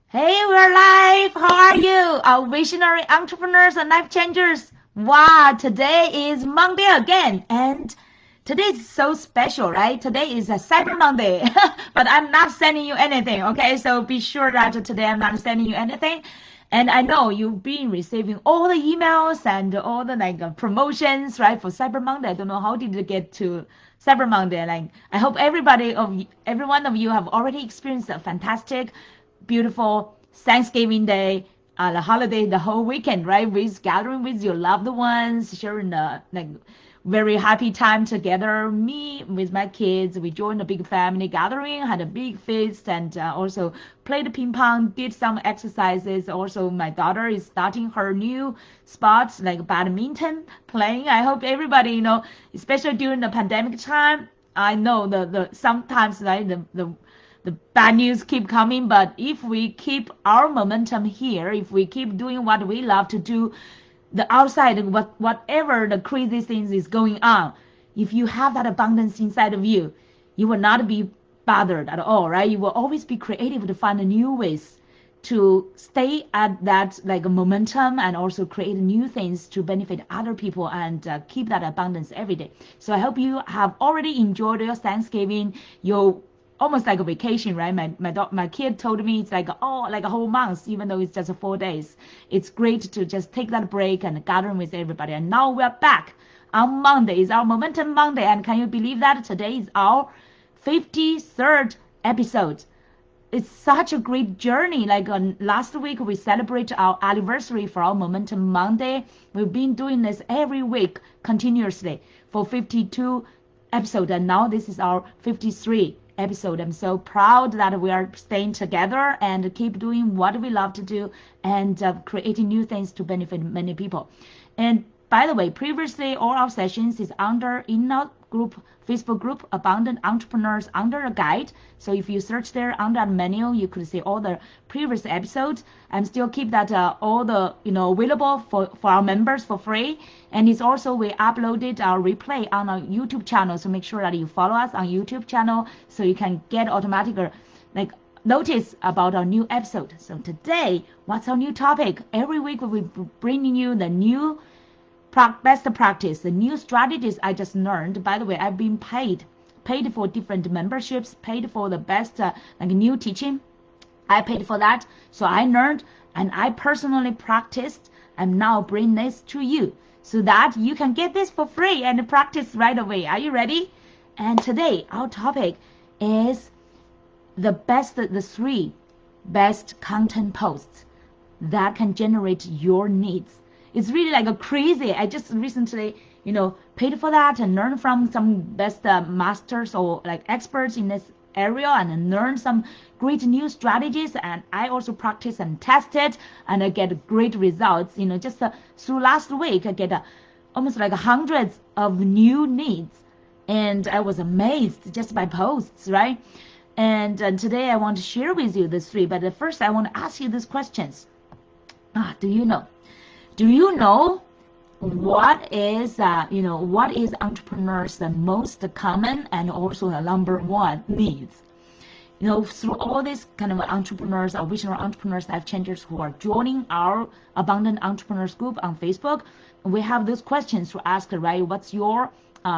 Hey, we're live. How are you? Our visionary entrepreneurs and life changers. Wow, today is Monday again. And today is so special, right? Today is a Cyber Monday. But I'm not sending you anything, okay? So be sure that today I'm not sending you anything. And I know you've been receiving all the emails and all the promotions, right? For Cyber Monday. I don't know how did you get to Cyber Monday. I hope every one of you have already experienced a fantastic beautiful Thanksgiving Day, the holiday, the whole weekend, right? With gathering with your loved ones, sharing the very happy time together. Me with my kids, we joined a big family gathering, had a big feast, and also played ping pong, did some exercises. Also, my daughter is starting her new sports like badminton playing. I hope everybody, especially during the pandemic time. I know the sometimes like the bad news keep coming, but if we keep our momentum here, if we keep doing what we love to do, the outside, whatever the crazy things is going on, if you have that abundance inside of you, you will not be bothered at all, right? You will always be creative to find new ways to stay at that momentum and also create new things to benefit other people and keep that abundance every day. So I hope you have already enjoyed your Thanksgiving, your almost like a vacation, right? My kid told me it's like a whole month, even though it's just 4 days. It's great to just take that break and gather with everybody. And now we're back on Monday. It's our Momentum Monday, and can you believe that today is our 53rd episode? It's such a great journey. Last week we celebrate our anniversary for our Momentum Monday. We've been doing this every week continuously for 52 episodes, and now this is our 53 episode. I'm so proud that we are staying together and keep doing what we love to do and creating new things to benefit many people. And by the way, previously all our sessions is under Facebook group, Abundant Entrepreneurs under a guide. So if you search there under the menu, you could see all the previous episodes and still keep that all the available for our members for free. And it's also we uploaded our replay on our YouTube channel. So make sure that you follow us on YouTube channel so you can get automatic notice about our new episode. So today, what's our new topic? Every week we'll be bringing you the new best practice, the new strategies I just learned. By the way, I've been paid for different memberships, paid for the best new teaching. I paid for that, so I learned and I personally practiced. I'm now bringing this to you so that you can get this for free and practice right away. Are you ready? And today our topic is the 3 best content posts that can generate your needs. It's really like a crazy. I just recently, paid for that and learned from some best masters or experts in this area and learn some great new strategies. And I also practice and test it and I get great results. Just through last week, I get almost hundreds of new needs. And I was amazed just by posts, right? And today I want to share with you the 3. But first, I want to ask you these questions. Do you know? Do you know what is entrepreneurs the most common and also the number 1 needs? Through all these kind of entrepreneurs, our visionary entrepreneurs, life changers who are joining our Abundant Entrepreneurs group on Facebook, we have those questions to ask, right? What's your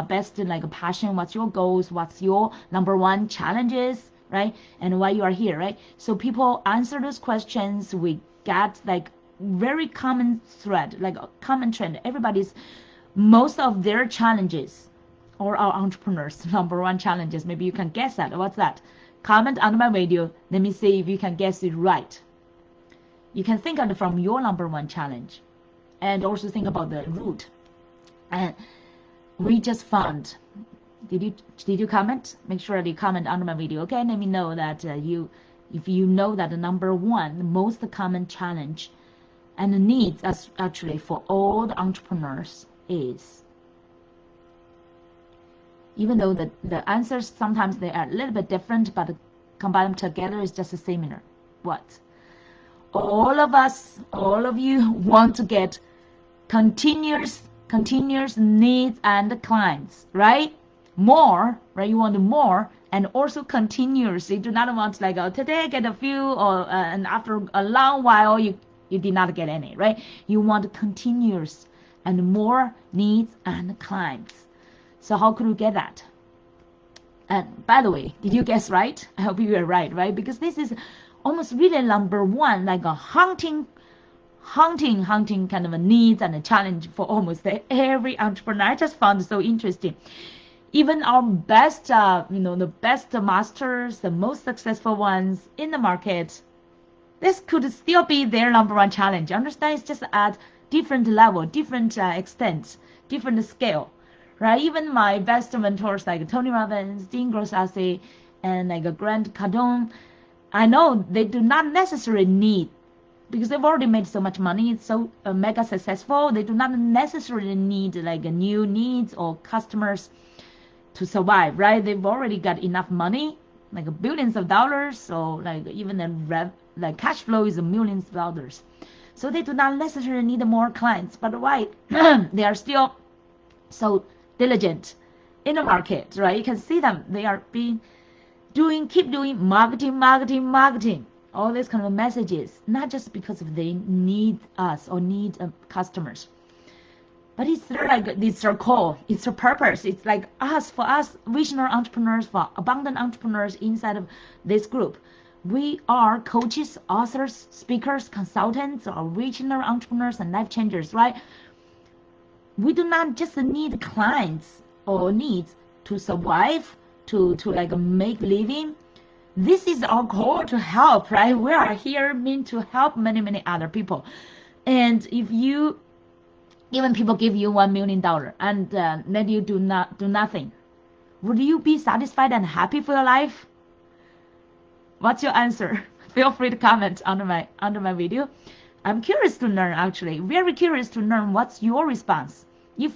best passion? What's your goals? What's your number 1 challenges, right? And why you are here, right? So people answer those questions. We get very common thread, a common trend. Everybody's most of their challenges, or our entrepreneurs number 1 challenges. Maybe you can guess that. What's that? Comment under my video. Let me see if you can guess it right. You can think of it from your number 1 challenge, and also think about the root. And we just found. Did you comment? Make sure that you comment under my video. Okay, let me know that if you know that the number 1, the most common challenge and the needs actually for all the entrepreneurs is, even though the answers sometimes they are a little bit different, but combine them together is just similar. What? All of you want to get continuous needs and clients, right? More, right? You want more and also continuous. You do not want like today I get a few, or and after a long while you did not get any, right? You want continuous and more needs and clients. So how could you get that? And by the way, did you guess right? I hope you were right, right? Because this is almost really number one, like a hunting kind of a needs and a challenge for almost every entrepreneur. I just found it so interesting. Even our best, the best masters, the most successful ones in the market, this could still be their number one challenge. Understand? It's just at different level, different extent, different scale, right? Even my best mentors like Tony Robbins, Dean Grossassi, and like Grant Cardone, I know they do not necessarily need, because they've already made so much money, it's so mega successful, they do not necessarily need like new needs or customers to survive, right? They've already got enough money, like billions of dollars, so like even the cash flow is millions of dollars. So they do not necessarily need more clients, but why? They are still so diligent in the market, right? You can see them, they are keep doing marketing, all these kind of messages, not just because of they need us or need customers, but it's their call, it's their purpose. It's like for us visionary entrepreneurs, for abundant entrepreneurs inside of this group. We are coaches, authors, speakers, consultants, or visionary entrepreneurs and life changers, right? We do not just need clients or needs to survive, to like make living. This is our call to help, right? We are here meant to help many other people. And if you, even people give you $1 million and let you do nothing, would you be satisfied and happy for your life? What's your answer? Feel free to comment under my video. I'm curious to learn, actually, very curious to learn what's your response. If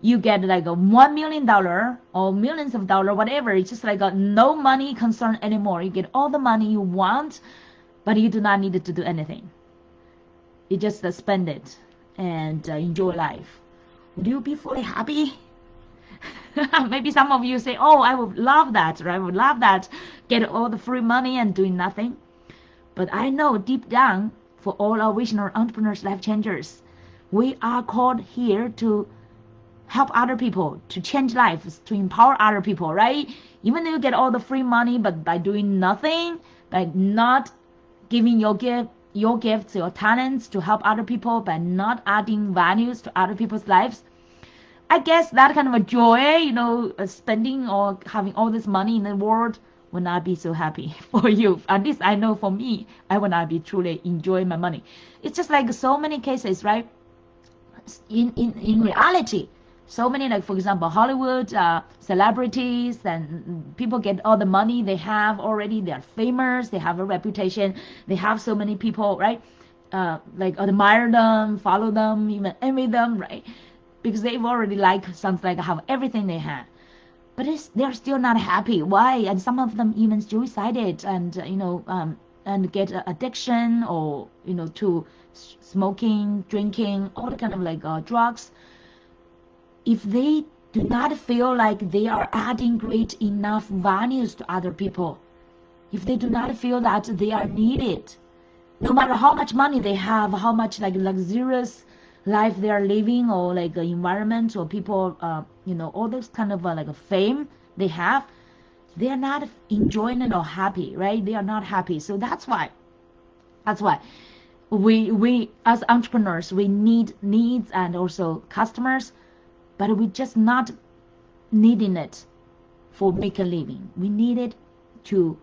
you get like a $1 million or millions of dollars, whatever, it's just like no money concern anymore. You get all the money you want, but you do not need to do anything. You just spend it and enjoy life. Would you be fully happy? Maybe some of you say, oh, I would love that, right? I would love that, get all the free money and doing nothing. But I know deep down, for all our visionary entrepreneurs, life changers, we are called here to help other people, to change lives, to empower other people, right? Even though you get all the free money, but by doing nothing, by not giving your gifts, your talents to help other people, by not adding values to other people's lives, I guess that kind of a joy, spending or having all this money in the world will not be so happy for you. At least I know for me, I will not be truly enjoying my money. It's just like so many cases, right? In reality, so many, like for example, Hollywood celebrities, and people get all the money they have already. They are famous. They have a reputation. They have so many people, right? Like admire them, follow them, even envy them, right? Because they've already something like have everything they have, but they're still not happy. Why? And some of them even suicided, and and get addiction, or to smoking, drinking, all the kind of like drugs. If they do not feel like they are adding great enough values to other people, if they do not feel that they are needed, no matter how much money they have, how much like luxurious life they are living, or like environment, or people, all those kind of like a fame they have, they are not enjoying it or happy, right? They are not happy. So that's why we as entrepreneurs, we need needs and also customers, but we just not needing it for make a living. We need it to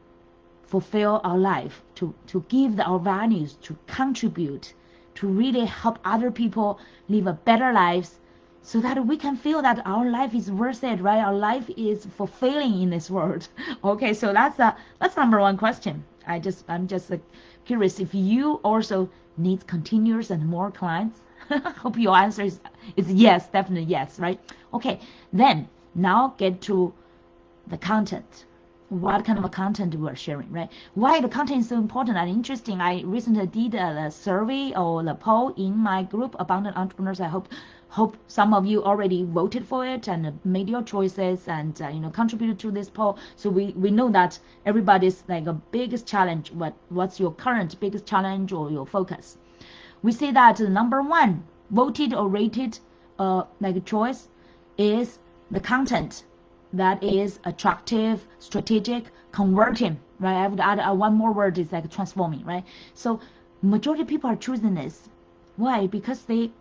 fulfill our life, to give our values, to contribute, to really help other people live a better lives, so that we can feel that our life is worth it, right? Our life is fulfilling in this world. Okay, so that's number one question. I'm just curious if you also need continuous and more clients. Hope your answer is yes, definitely yes, right? Okay, then now get to the content. What kind of a content we're sharing, right? Why the content is so important and interesting. I recently did a survey or a poll in my group, Abundant Entrepreneurs. I hope Hope some of you already voted for it and made your choices and contributed to this poll. So we know that everybody's like a biggest challenge. What's your current biggest challenge or your focus? We see that the number one voted or rated like choice is the content that is attractive, strategic, converting, right? I would add one more word, is like transforming, right? So majority of people are choosing this. Why? Because they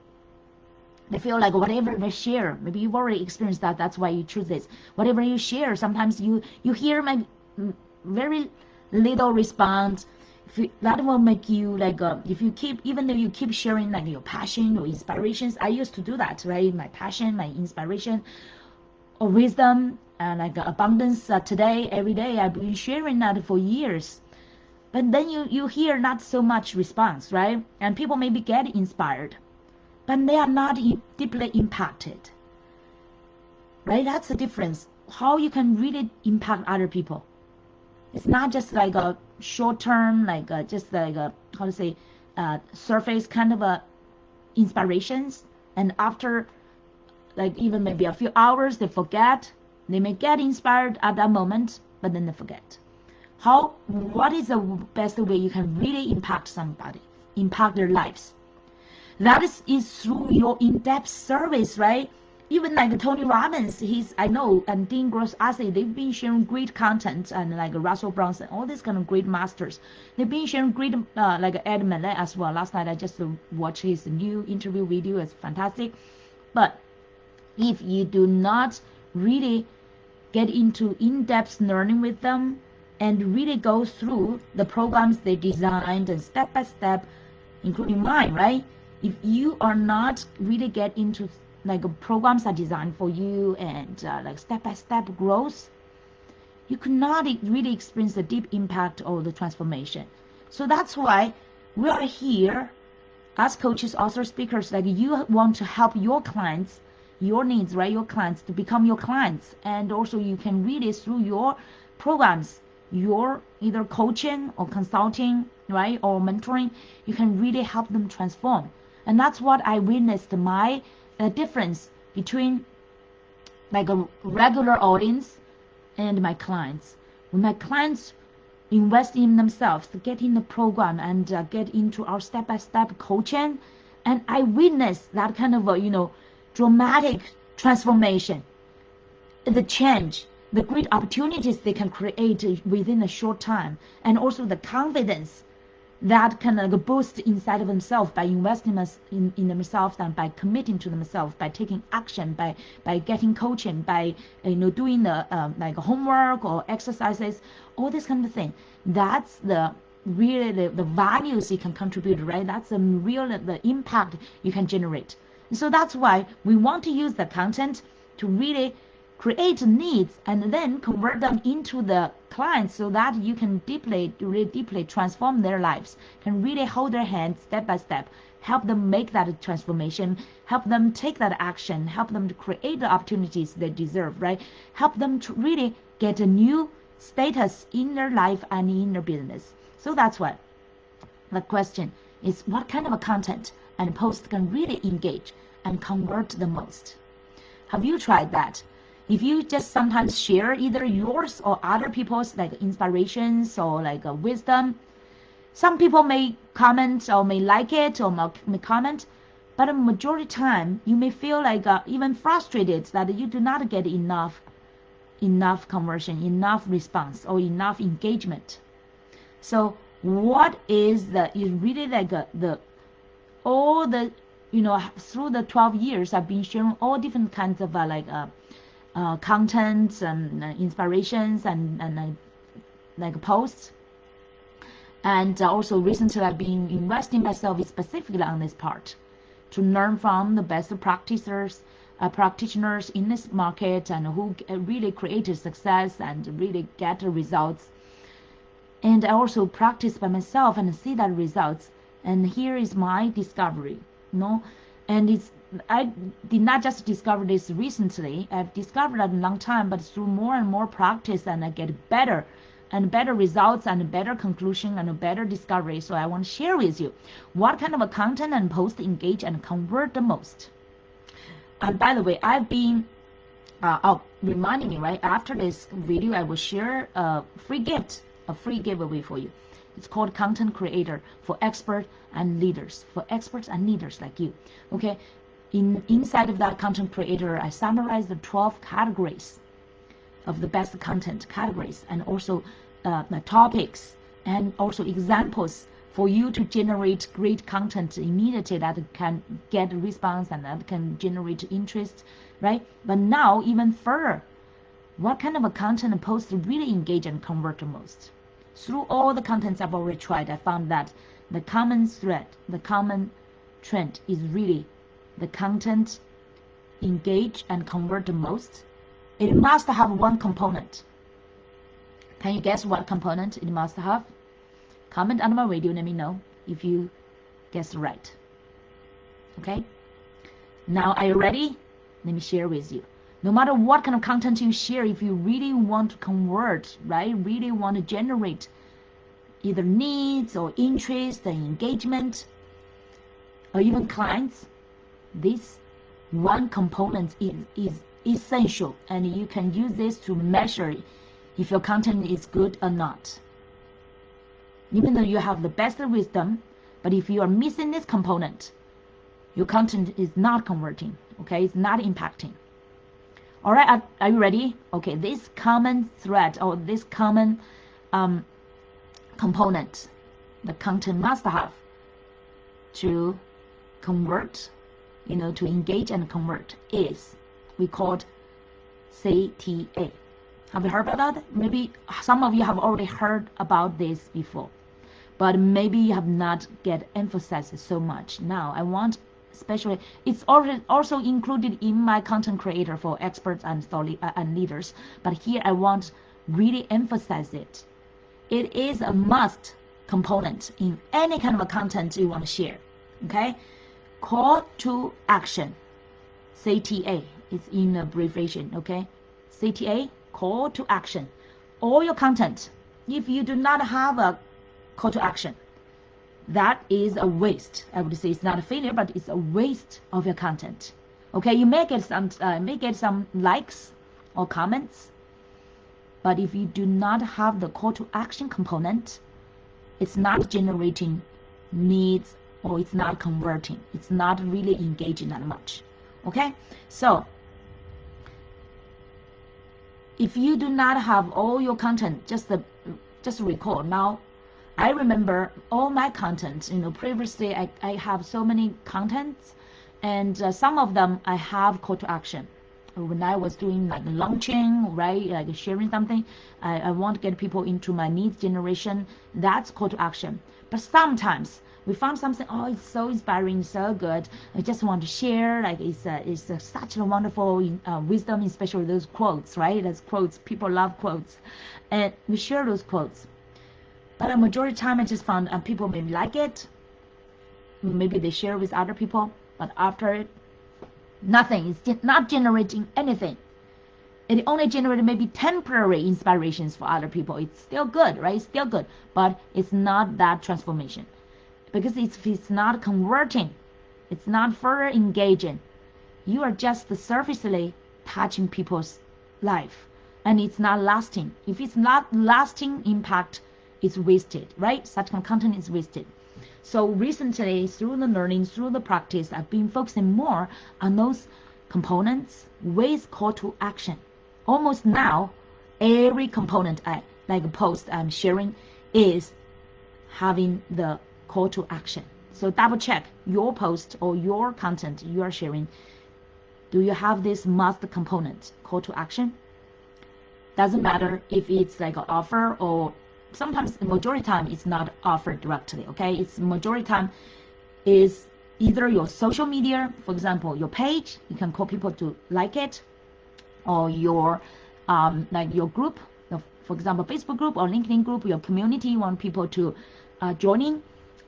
feel like whatever they share, maybe you've already experienced that, that's why you choose this. Whatever you share, sometimes you hear my very little response. That will make you like if you keep, even though you keep sharing like your passion or inspirations. I used to do that, right? My passion, my inspiration or wisdom and like abundance today, every day I've been sharing that for years. But then you hear not so much response, right? And people maybe get inspired, but they are not deeply impacted, right? That's the difference. How you can really impact other people. It's not just like a short term, like just like a, how to say, surface kind of a inspirations, and after like even maybe a few hours they forget. They may get inspired at that moment, but then they forget. What is the best way you can really impact somebody, impact their lives? That is through your in-depth service, right? Even like Tony Robbins, I know, and Dean Gross-Assey, they've been sharing great content, and like Russell Brunson, all these kind of great masters. They've been sharing great, like Ed Mylett as well. Last night I just watched his new interview video. It's fantastic. But if you do not really get into in-depth learning with them and really go through the programs they designed and step by step, including mine, right? If you are not really get into like programs are designed for you and like step-by-step growth, you cannot really experience the deep impact of the transformation. So that's why we are here as coaches, authors, speakers. Like you want to help your clients, your needs, right? Your clients to become your clients, and also you can really through your programs, your either coaching or consulting, right, or mentoring, you can really help them transform. And that's what I witnessed my difference between like a regular audience and my clients. When my clients invest in themselves to get in the program and get into our step-by-step coaching, and I witnessed that kind of a, dramatic transformation, the change, the great opportunities they can create within a short time, and also the confidence that can boost inside of themselves by investing in themselves and by committing to themselves, by taking action, by getting coaching, by doing the like homework or exercises, all this kind of thing. That's the really the values you can contribute, right? That's the real the impact you can generate. And so that's why we want to use the content to really create needs and then convert them into the clients so that you can really deeply transform their lives, can really hold their hands step by step, help them make that transformation, help them take that action, help them to create the opportunities they deserve, right? Help them to really get a new status in their life and in their business. So that's why the question is, what kind of a content and post can really engage and convert the most? Have you tried that? If you just sometimes share either yours or other people's like inspirations or like wisdom, some people may comment or may like it or may comment, but a majority time you may feel like even frustrated that you do not get enough conversion, enough response, or enough engagement. So what is really like all the through the 12 years I've been sharing all different kinds of contents and inspirations and like posts, and also recently I've been investing myself specifically on this part to learn from the best practitioners in this market and who really created success and really get the results. And I also practice by myself and see that results. And here is my discovery, and I did not just discover this recently. I've discovered it a long time, but through more and more practice, and I get better and better results and better conclusion and a better discovery. So I want to share with you what kind of a content and post engage and convert the most. And by the way, I've been reminding you, right? After this video, I will share a free giveaway for you. It's called Content Creator for experts and leaders, like you. Okay, inside of that content creator, I summarize the 12 categories of the best content categories, and also the topics, and also examples for you to generate great content immediately that can get a response and that can generate interest, right? But now even further, what kind of a content and post really engage and convert the most? Through all the contents I've already tried, I found that the common thread, the common trend is really the content engage and convert the most. It must have one component. Can you guess what component it must have? Comment under my video, let me know if you guessed right. Okay? Now, are you ready? Let me share with you. No matter what kind of content you share, if you really want to convert, right? Really want to generate either needs or interest and engagement, or even clients, this one component is essential, and you can use this to measure if your content is good or not. Even though you have the best wisdom, but if you are missing this component, your content is not converting, okay? It's not impacting. All right, are you ready? Okay, this common thread or this common component, the content must have to convert, to engage and convert is, we called CTA. Have you heard about that? Maybe some of you have already heard about this before, but maybe you have not get emphasized so much. Now, I want especially, it's already also included in my content creator for experts and leaders, but here I want really emphasize it. It is a must component in any kind of a content you want to share. Okay, call to action, CTA is in abbreviation. Okay, CTA, call to action. All your content, if you do not have a call to action, that is a waste. I would say it's not a failure, but it's a waste of your content. Okay, you may get some likes or comments, but if you do not have the call to action component, it's not generating needs, or it's not converting. It's not really engaging that much. Okay, so if you do not have all your content, just recall now. I remember all my content, previously I have so many contents, and some of them I have call to action. When I was doing like launching, right, like sharing something, I want to get people into my needs generation, that's call to action. But sometimes we found something, oh, it's so inspiring, so good, I just want to share, like it's such a wonderful wisdom, especially those quotes, right? Those quotes, people love quotes, and we share those quotes. But a majority of the time I just found people maybe like it, maybe they share with other people, but after it, nothing. It's not generating anything. It only generated maybe temporary inspirations for other people. It's still good, right? It's still good, but it's not that transformation. Because it's not converting, it's not further engaging. You are just surfacely touching people's life, and it's not lasting. If it's not lasting impact, it's wasted, right? Such kind of content is wasted. So recently, through the learning, through the practice, I've been focusing more on those components with call to action. Almost now, every component like a post I'm sharing is having the call to action. So double check your post or your content you are sharing. Do you have this must component, call to action? Doesn't matter if it's like an offer, or sometimes the majority time it's not offered directly. Okay, it's majority time is either your social media, for example, your page, you can call people to like it, or your like your group, for example, Facebook group or LinkedIn group, your community, you want people to join in,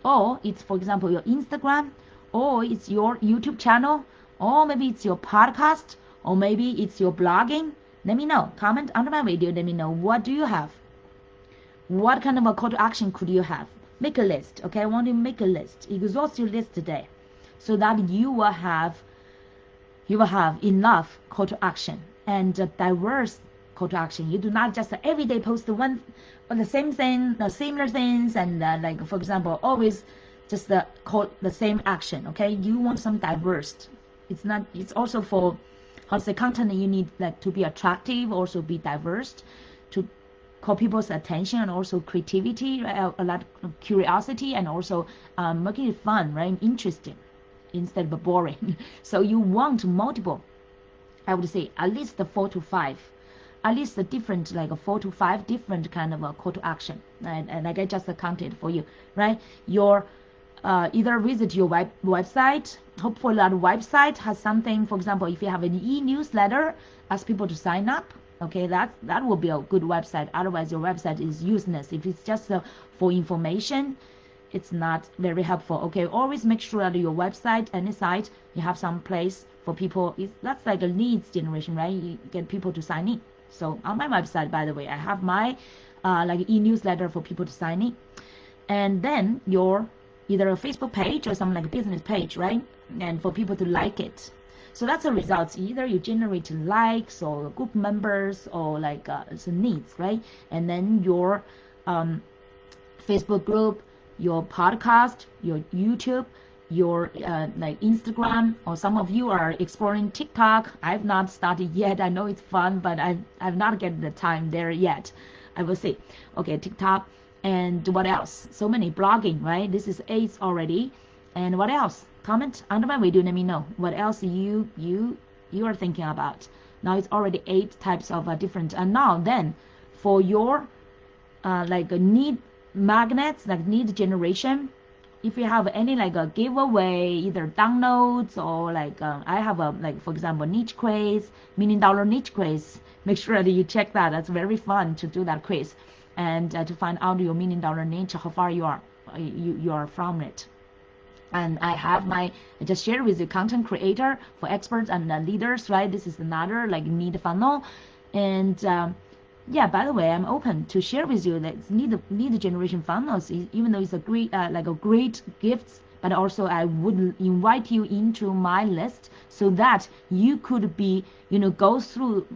or it's, for example, your Instagram, or it's your YouTube channel, or maybe it's your podcast, or maybe it's your blogging. Let me know. Comment under my video. Let me know, what do you have? What kind of a call to action could you have? Make a list. Okay, I want you to make a list. Exhaust your list today, so that you will have you will have enough call to action and diverse call to action. You do not just every day post one or the same thing, the similar things, and like for example, always just call the same action. Okay, you want some diverse. It's not. It's also for how to say content. You need like to be attractive, also be diverse, to call people's attention and also creativity, right? A lot of curiosity, and also making it fun, right? Interesting instead of boring. So you want multiple, I would say at least 4 to 5, at least a different like 4 to 5 different kind of a call to action, and like I just counted for you, right? Your either visit your website. Hopefully that website has something. For example, if you have an e-newsletter, ask people to sign up. Okay, that will be a good website. Otherwise, your website is useless. If it's just for information, it's not very helpful. Okay, always make sure that your website, any site, you have some place for people. That's like a leads generation, right? You get people to sign in. So on my website, by the way, I have my like e-newsletter for people to sign in, and then your either a Facebook page or some like business page, right? And for people to like it. So that's the results. Either you generate likes or group members or like it's needs, right? And then your Facebook group, your podcast, your YouTube, your like Instagram, or some of you are exploring TikTok. I've not started yet. I know it's fun, but I've not get the time there yet. I will see. Okay, TikTok. And what else? So many blogging, right? This is 8 already. And what else? Comment under my video. Let me know what else you are thinking about. Now it's already 8 types of different. And now then, for your like need magnets, like need generation. If you have any like a giveaway, either downloads or like I have a like for example niche quiz, $1 million niche quiz. Make sure that you check that. That's very fun to do that quiz. And to find out your $1 million niche, how far you are from it. And I have I just shared with you content creator for experts and leaders, right? This is another like need funnel. And yeah, by the way, I'm open to share with you that need generation funnels, even though it's a great like a great gift, but also I would invite you into my list so that you could be go through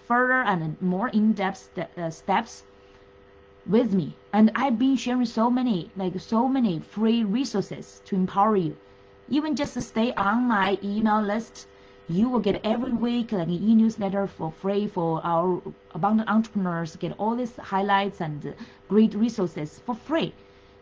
further and more in-depth steps with me. And I've been sharing so many free resources to empower you. Even just to stay on my email list, you will get every week like an e-newsletter for free for our abundant entrepreneurs. Get all these highlights and great resources for free,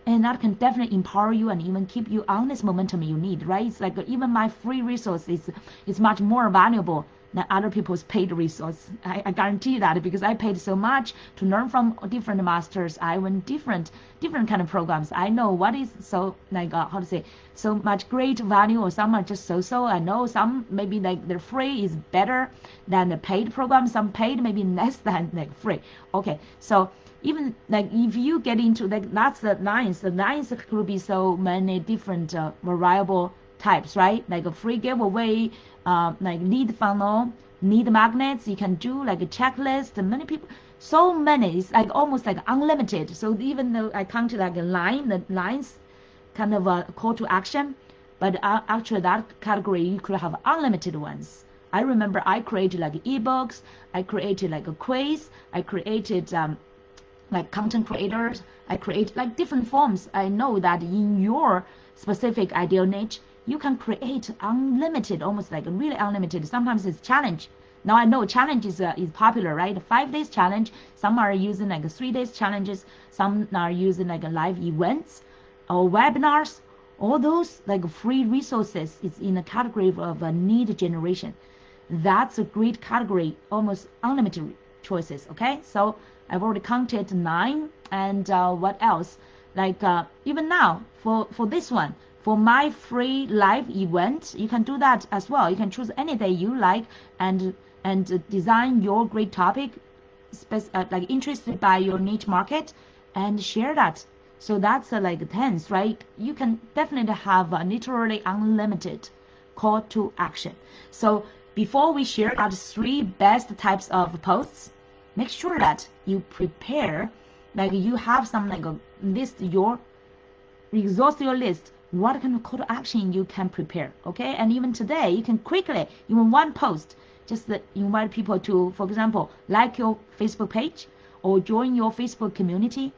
and that can definitely empower you and even keep you on this momentum you need, right? It's like even my free resource is much more valuable than other people's paid resource. I guarantee that, because I paid so much to learn from different masters. I went different kind of programs. I know what is so like how to say so much great value, or some are just so. I know some maybe like the free is better than the paid program. Some paid maybe less than like free. Okay, so even like if you get into like that's the lines. The lines could be so many different variable types, right? Like a free giveaway, like lead funnel, lead magnets. You can do like a checklist. And many people, so many, it's like almost like unlimited. So even though I counted like a line, the lines kind of a call to action, but actually that category you could have unlimited ones. I remember I created like ebooks, I created like a quiz, I created like content creators, I create like different forms. I know that in your specific ideal niche, you can create unlimited, almost like really unlimited. Sometimes it's challenge. Now I know challenge is popular, right? 5 days challenge. Some are using like 3 days challenges. Some are using like live events or webinars. All those like free resources is in a category of a need generation. That's a great category, almost unlimited choices. Okay, so I've already counted 9. And what else? Like even now for this one. For my free live event, you can do that as well. You can choose any day you like and design your great topic, like interested by your niche market, and share that. So that's like 10s, right? You can definitely have a literally unlimited call to action. So before we share out 3 best types of posts, make sure that you prepare, like you have some like a list, exhaust your list what kind of call to action you can prepare, okay? And even today, you can quickly, even one post, just invite people to, for example, like your Facebook page or join your Facebook community,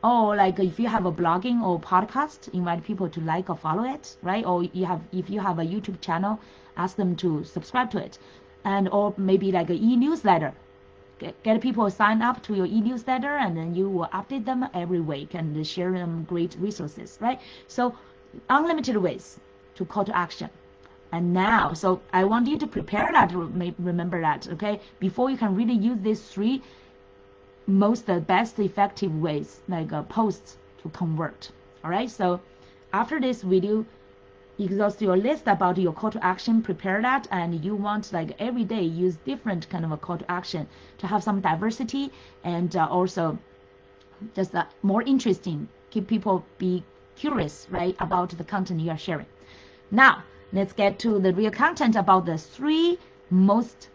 or like if you have a blogging or podcast, invite people to like or follow it, right? Or if you have a YouTube channel, ask them to subscribe to it, and or maybe like an e-newsletter. Get people sign up to your e-newsletter, and then you will update them every week and share them great resources, right? So unlimited ways to call to action. And now, so I want you to prepare that, remember that, okay? Before you can really use these three best effective ways, like posts to convert. All right, so after this video, exhaust your list about your call to action, prepare that, and you want like every day use different kind of a call to action to have some diversity, and also just more interesting, keep people be curious, right, about the content you are sharing. Now let's get to the real content about the three most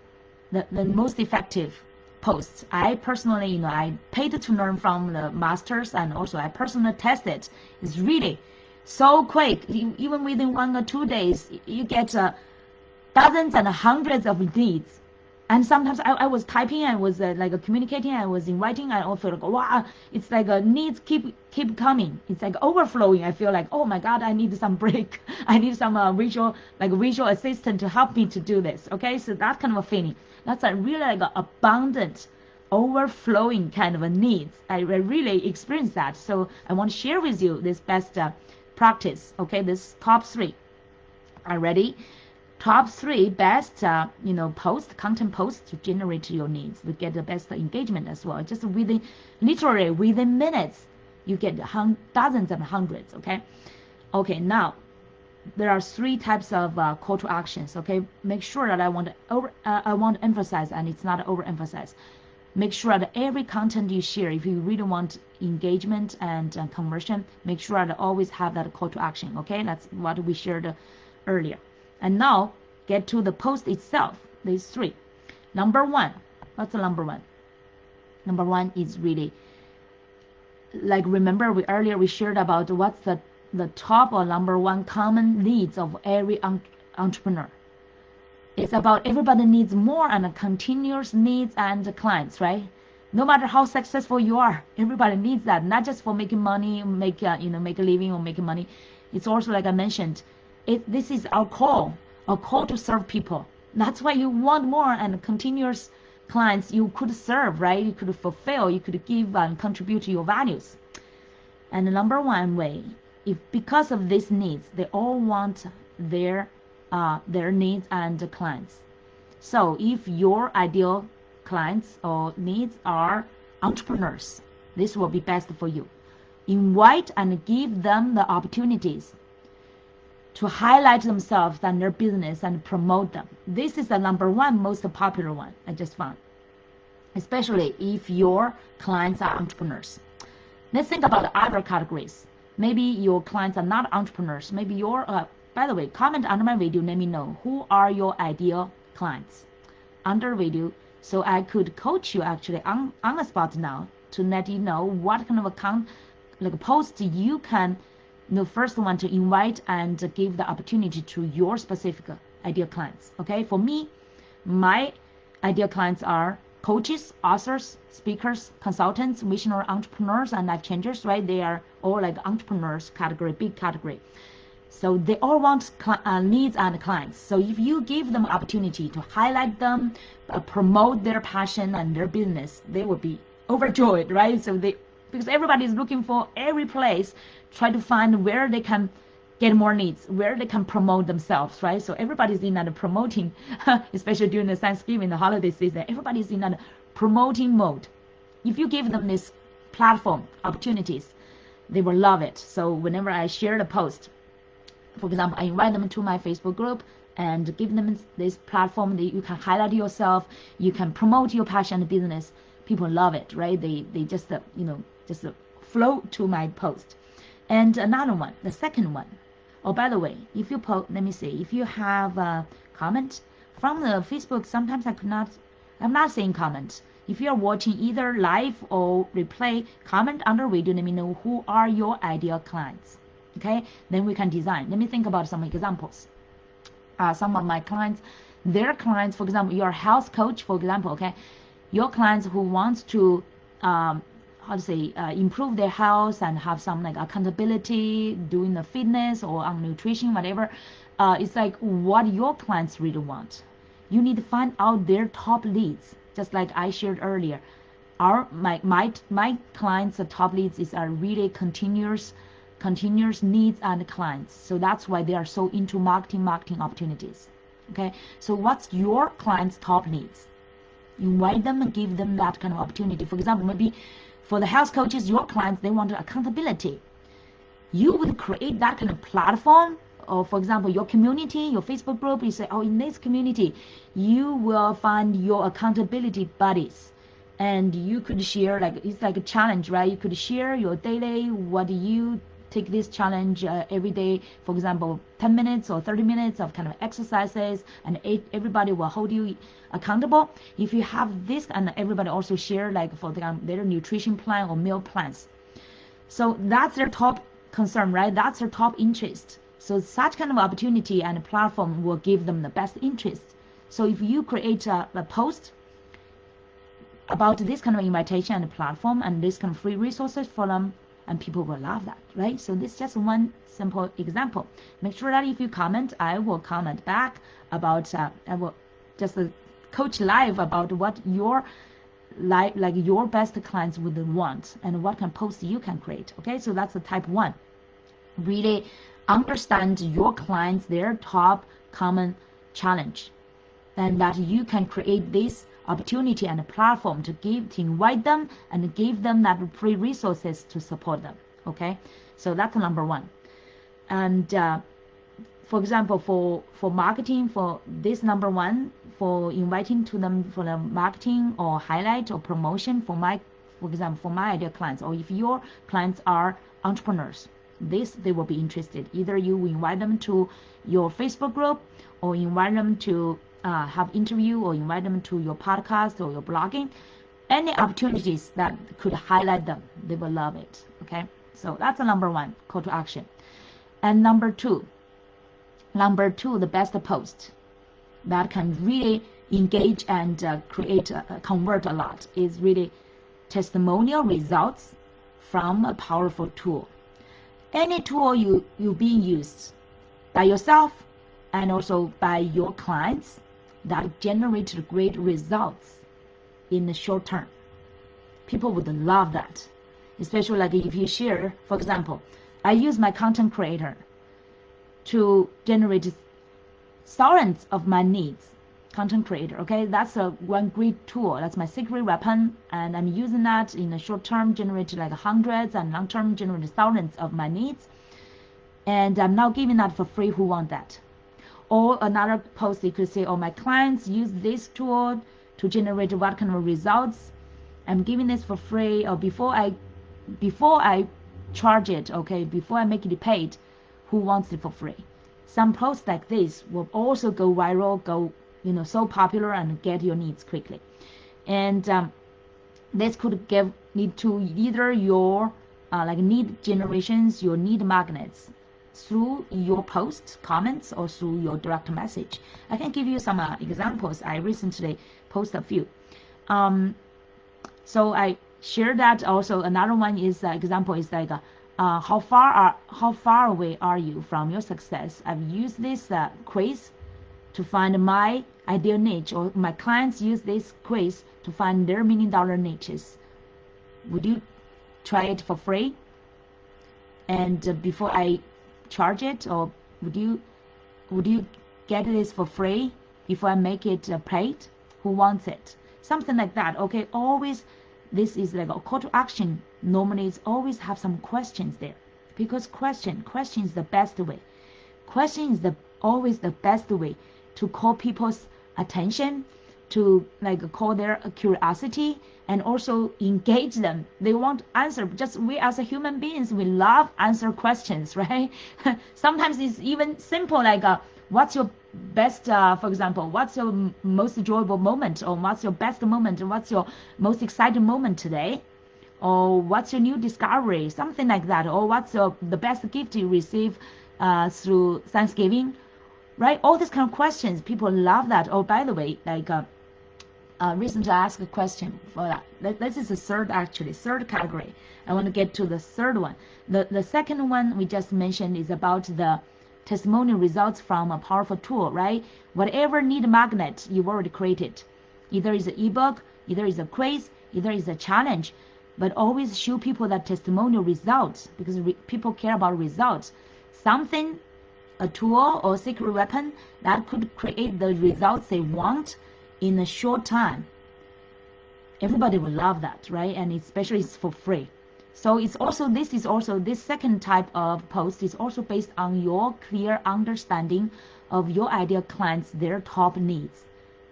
effective posts. I personally, I paid to learn from the masters, and also I personally tested. It's really so quick. Even within 1 or 2 days, you get dozens and hundreds of leads. And sometimes I was typing, I was like communicating, I was inviting, I also like, wow, it's like needs keep coming. It's like overflowing. I feel like, oh my God, I need some break. I need some visual assistant to help me to do this. Okay, so that kind of a feeling. That's a really like a abundant, overflowing kind of a needs. I really experienced that. So I want to share with you this best practice. Okay, this top 3. Are ready? Top 3 best content posts to generate your needs, to get the best engagement as well. Just literally within minutes, you get dozens and hundreds. Okay, now there are 3 types of call to actions. Okay, make sure that I want to emphasize, and it's not overemphasize. Make sure that every content you share, if you really want engagement and conversion, make sure that always have that call to action. Okay, that's what we shared earlier. And now get to the post itself. These 3. Number 1. What's the number 1? Number 1 is really like, remember earlier we shared about what's the top or number 1 common needs of every entrepreneur. It's about everybody needs more and continuous needs and clients, right? No matter how successful you are, everybody needs that, not just for making money, make a living or making money. It's also, like I mentioned, this is our call to serve people. That's why you want more and continuous clients you could serve, right? You could fulfill, you could give and contribute to your values. And the number 1 way, because of these needs, they all want their needs and clients. So if your ideal clients or needs are entrepreneurs, this will be best for you. Invite and give them the opportunities to highlight themselves and their business and promote them. This is the number 1 most popular one I just found, especially if your clients are entrepreneurs. Let's think about the other categories. Maybe your clients are not entrepreneurs. Maybe by the way, comment under my video, let me know who are your ideal clients under video, so I could coach you actually on the spot now to let you know what kind of a post you can, first one to invite and give the opportunity to your specific ideal clients. Okay, for me, my ideal clients are coaches, authors, speakers, consultants, visionary entrepreneurs, and life changers, right? They are all like entrepreneurs category, big category. So they all want needs and clients. So if you give them opportunity to highlight them, promote their passion and their business, they will be overjoyed, right? So because everybody is looking for every place, try to find where they can get more needs, where they can promote themselves, right? So everybody's in that promoting, especially during the Thanksgiving, the holiday season, everybody's in that promoting mode. If you give them this platform, opportunities, they will love it. So whenever I share the post, for example, I invite them to my Facebook group and give them this platform that you can highlight yourself, you can promote your passion and business. People love it, right? They just just flow to my post. And another one, the second one. Oh, by the way, if you let me see, if you have a comment from the Facebook, sometimes I'm not saying comment. If you're watching either live or replay, comment under video, let me know who are your ideal clients. Okay, then we can design. Let me think about some examples. Some of my clients, their clients, for example, your health coach, for example, okay, your clients who wants to how to say improve their health and have some like accountability doing the fitness or on nutrition, whatever. It's like what your clients really want. You need to find out their top leads, just like I shared earlier. My clients' top leads are really continuous needs and clients. So that's why they are so into marketing opportunities. Okay, so what's your clients' top needs? Invite them and give them that kind of opportunity. For example, maybe for the health coaches, your clients, they want accountability. You would create that kind of platform, or for example, your community, your Facebook group, you say, oh, in this community, you will find your accountability buddies. And you could share, like, it's like a challenge, right? You could share your daily, what do you take this challenge every day, for example, 10 minutes or 30 minutes of kind of exercises, and everybody will hold you accountable. If you have this, and everybody also share like for their nutrition plan or meal plans. So that's their top concern, right? That's their top interest. So such kind of opportunity and platform will give them the best interest. So if you create a post about this kind of invitation and platform and this kind of free resources for them, and people will love that, right? So this is just one simple example. Make sure that if you comment, I will comment back about, I will just coach live about what your your best clients would want and what kind of posts you can create. Okay, so that's the type 1. Really understand your clients, their top common challenge, and that you can create this opportunity and a platform to invite them and give them that free resources to support them. Okay, so that's number 1. And for example, for marketing, for this number 1, for inviting to them for the marketing or highlight or promotion, for example, for my ideal clients, or if your clients are entrepreneurs, they will be interested. Either you invite them to your Facebook group, or invite them to have interview, or invite them to your podcast or your blogging. Any opportunities that could highlight them, they will love it. Okay, so that's a number 1 call to action. And number 2, the best post that can really engage and convert a lot is really testimonial results from a powerful tool. Any tool you being used by yourself and also by your clients that generated great results in the short term. People would love that, especially like if you share, for example, I use my content creator to generate thousands of my needs. Content creator, okay, that's one great tool. That's my secret weapon, and I'm using that in the short term, generate like hundreds, and long term generate thousands of my needs. And I'm now giving that for free. Who want that? Or another post, you could say, oh, my clients use this tool to generate what kind of results. I'm giving this for free, or before I charge it, okay, before I make it paid, who wants it for free? Some posts like this will also go viral, go so popular, and get your needs quickly. And this could lead to either your need generations, your need magnets, through your posts, comments, or through your direct message. I can give you some examples. I recently posted a few. So I share that. Also, another one is example is like how far away are you from your success? I've used this quiz to find my ideal niche, or my clients use this quiz to find their $1 million niches. Would you try it for free? And before I charge it, or would you get this for free before I make it paid? Who wants it? Something like that. Okay, always this is like a call to action. Normally it's always have some questions there, because question is the best way. Question is always the best way to call people's attention, to call their curiosity, and also engage them. They want answer. Just we as a human beings, we love answer questions, right? Sometimes it's even simple, like what's your best, for example, what's your most enjoyable moment, or what's your best moment, and what's your most exciting moment today? or what's your new discovery, something like that, or what's the best gift you receive through Thanksgiving, right? All these kind of questions, people love that. Oh, by the way, like recently I asked a question for that. This is the third category. I want to get to the third one. The second one we just mentioned is about the testimonial results from a powerful tool, right? Whatever need magnet you've already created, either is an ebook, either is a quiz, either is a challenge, but always show people that testimonial results, because people care about results. Something, a tool or secret weapon that could create the results they want in a short time. Everybody will love that, right? And especially it's for free. So this second type of post is also based on your clear understanding of your ideal clients, their top needs,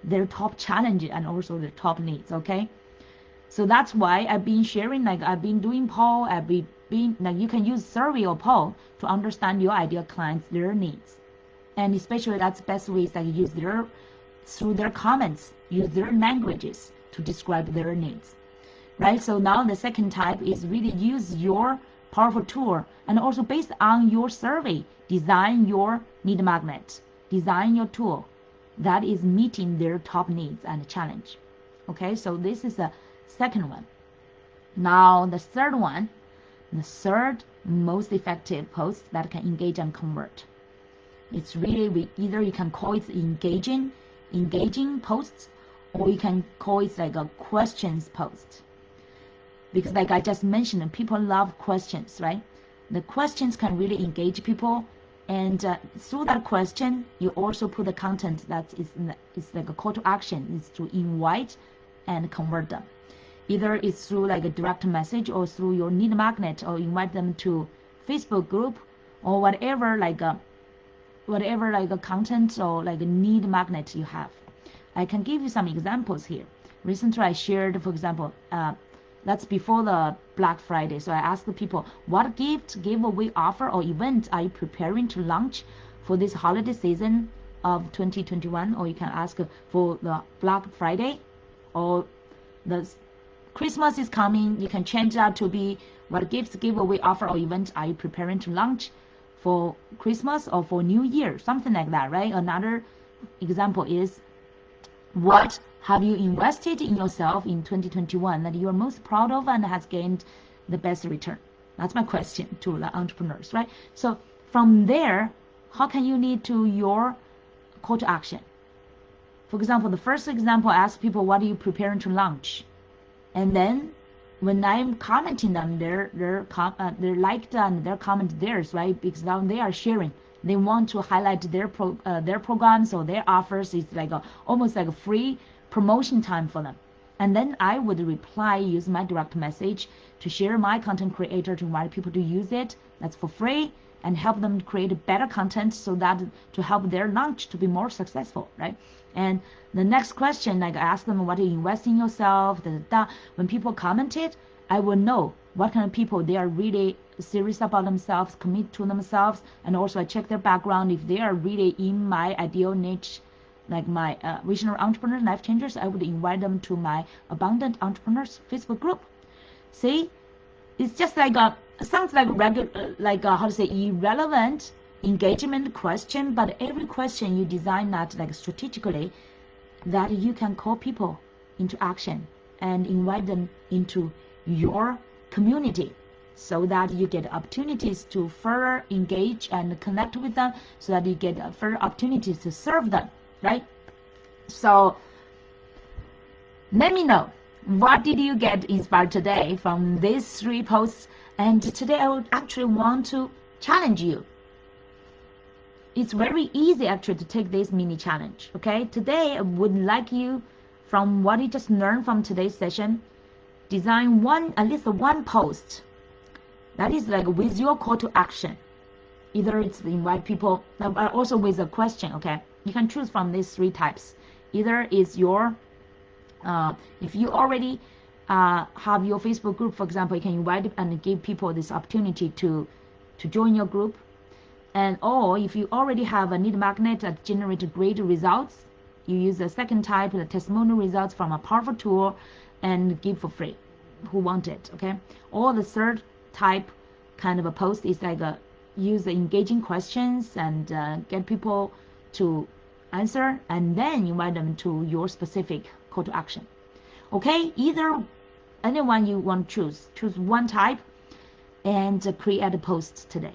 their top challenges, and also their top needs. Okay, so that's why I've been sharing, like I've been doing poll, I've been like you can use survey or poll to understand your ideal clients, their needs, and especially that's best ways that you use through their comments, use their languages to describe their needs. Right, so now the second type is really use your powerful tool, and also based on your survey, design your need magnet, design your tool that is meeting their top needs and challenge. Okay, so this is the second one. Now the third one, the third most effective post that can engage and convert. It's really, either you can call it engaging posts, or you can call it like a questions post. Because like I just mentioned, people love questions, right? The questions can really engage people, and through that question, you also put the content that is like a call to action, is to invite and convert them. Either it's through like a direct message, or through your need magnet, or invite them to Facebook group, or whatever like a content or like a need magnet you have. I can give you some examples here. Recently I shared, for example, that's before the Black Friday. So I asked the people, what gift, giveaway offer, or event are you preparing to launch for this holiday season of 2021? Or you can ask for the Black Friday, or the Christmas is coming. You can change that to be what gifts, giveaway offer, or event are you preparing to launch for Christmas or for New Year, something like that, right? Another example is, what have you invested in yourself in 2021 that you are most proud of and has gained the best return? That's my question to the entrepreneurs, right? So from there, how can you lead to your call to action? For example, the first example, I ask people, what are you preparing to launch? And then when I'm commenting them, they're liked and their comment theirs, right? Because now they are sharing. They want to highlight their programs or their offers. It's like almost like a free promotion time for them. And then I would reply, use my direct message to share my content creator to invite people to use it. That's for free, and help them create better content so that to help their launch to be more successful, right? And the next question, like I ask them, what do you invest in yourself? When people commented, I will know what kind of people they are really serious about themselves, commit to themselves, and also I check their background. If they are really in my ideal niche, like my visionary entrepreneurs, life changers, I would invite them to my Abundant Entrepreneurs Facebook group. See, it's just like sounds like regular, like how to say, irrelevant engagement question, but every question you design that like strategically, that you can call people into action and invite them into your community, so that you get opportunities to further engage and connect with them, so that you get further opportunities to serve them, right? So let me know, what did you get inspired today from these 3 posts? And today I would actually want to challenge you. It's very easy actually to take this mini challenge, okay? Today I would like you, from what you just learned from today's session, design at least one post that is like with your call to action. Either it's invite people, also with a question, okay? You can choose from these 3 types. Either is your, if you already have your Facebook group, for example, you can invite and give people this opportunity to join your group. And or if you already have a need magnet that generates great results, you use the second type, the testimonial results from a powerful tool, and give for free. who want it, okay? Or the third type kind of a post is like use the engaging questions and get people to answer, and then invite them to your specific call to action. Okay, either anyone you want to choose one type and create a post today.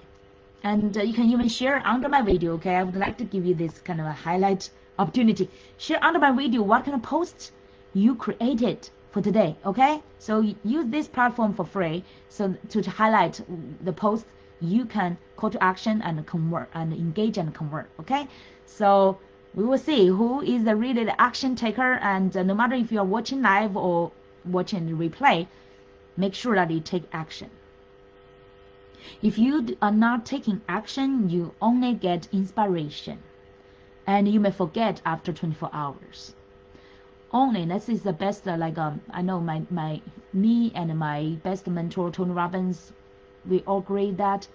And you can even share under my video, okay? I would like to give you this kind of a highlight opportunity. Share under my video what kind of posts you created for today, okay? So use this platform for free, so to highlight the post you can call to action and convert and engage and convert, okay? So we will see who is the really the action taker, and no matter if you are watching live or watching the replay, make sure that you take action. If you are not taking action, you only get inspiration, and you may forget after 24 hours. Only this is the best. I know me and my best mentor Tony Robbins, we all agree that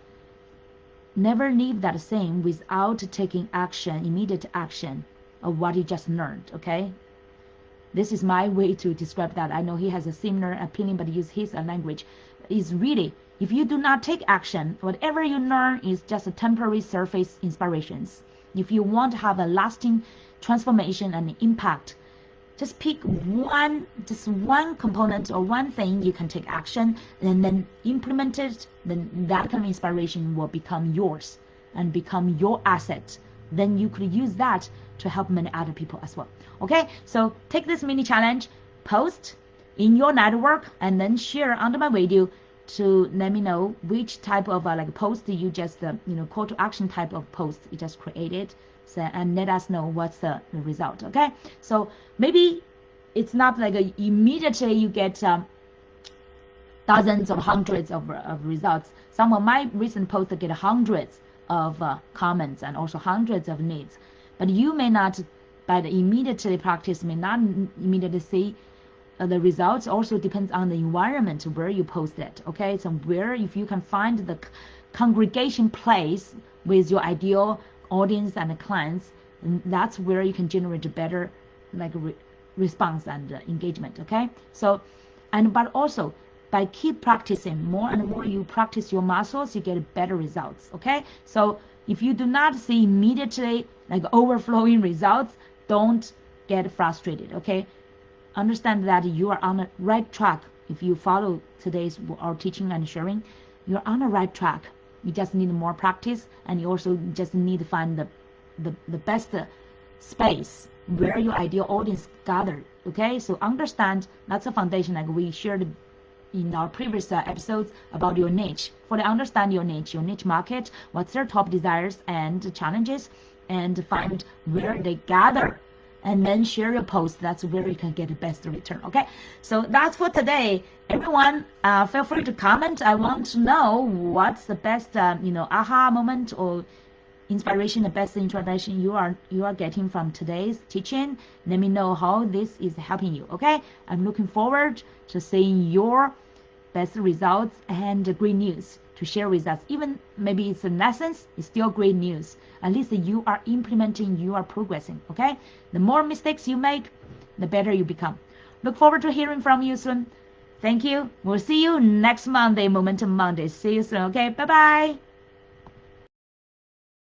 never leave that same without taking action, immediate action of what you just learned. Okay, this is my way to describe that. I know he has a similar opinion, but use his language. Is really, if you do not take action, whatever you learn is just a temporary surface inspirations. If you want to have a lasting transformation and impact, just pick just one component or one thing you can take action and then implement it. Then that kind of inspiration will become yours and become your asset. Then you could use that to help many other people as well. Okay, so take this mini challenge, post in your network, and then share under my video to let me know which type of post you just call to action type of post you just created. So, and let us know what's the result. Okay, so maybe it's not like immediately you get dozens or hundreds of results. Some of my recent posts get hundreds of comments and also hundreds of needs, but you may not, by the immediately practice, may not immediately see the results. Also depends on the environment where you post it. Okay, so where, if you can find the congregation place with your ideal audience and clients, and that's where you can generate a better response and engagement. Okay, so but also by keep practicing more and more, you practice your muscles, you get better results. Okay, so if you do not see immediately overflowing results, don't get frustrated. Okay, understand that you are on the right track. If you follow today's our teaching and sharing, you're on the right track. You just need more practice, and you also just need to find the best space where your ideal audience gathered. Okay, so understand that's a foundation, like we shared in our previous episodes about your niche. For to understand your niche market, what's their top desires and challenges, and find where they gather, and then share your post. That's where you can get the best return. Okay, so that's for today. Everyone, feel free to comment. I want to know what's the best aha moment or inspiration, the best introduction you are getting from today's teaching. Let me know how this is helping you. Okay, I'm looking forward to seeing your best results and great news to share with us. Even maybe it's a lessons, it's still great news. At least you are implementing, you are progressing. Okay, the more mistakes you make, the better you become. Look forward to hearing from you soon. Thank you. We'll see you next Monday, Momentum Monday. See you soon. Okay, bye bye.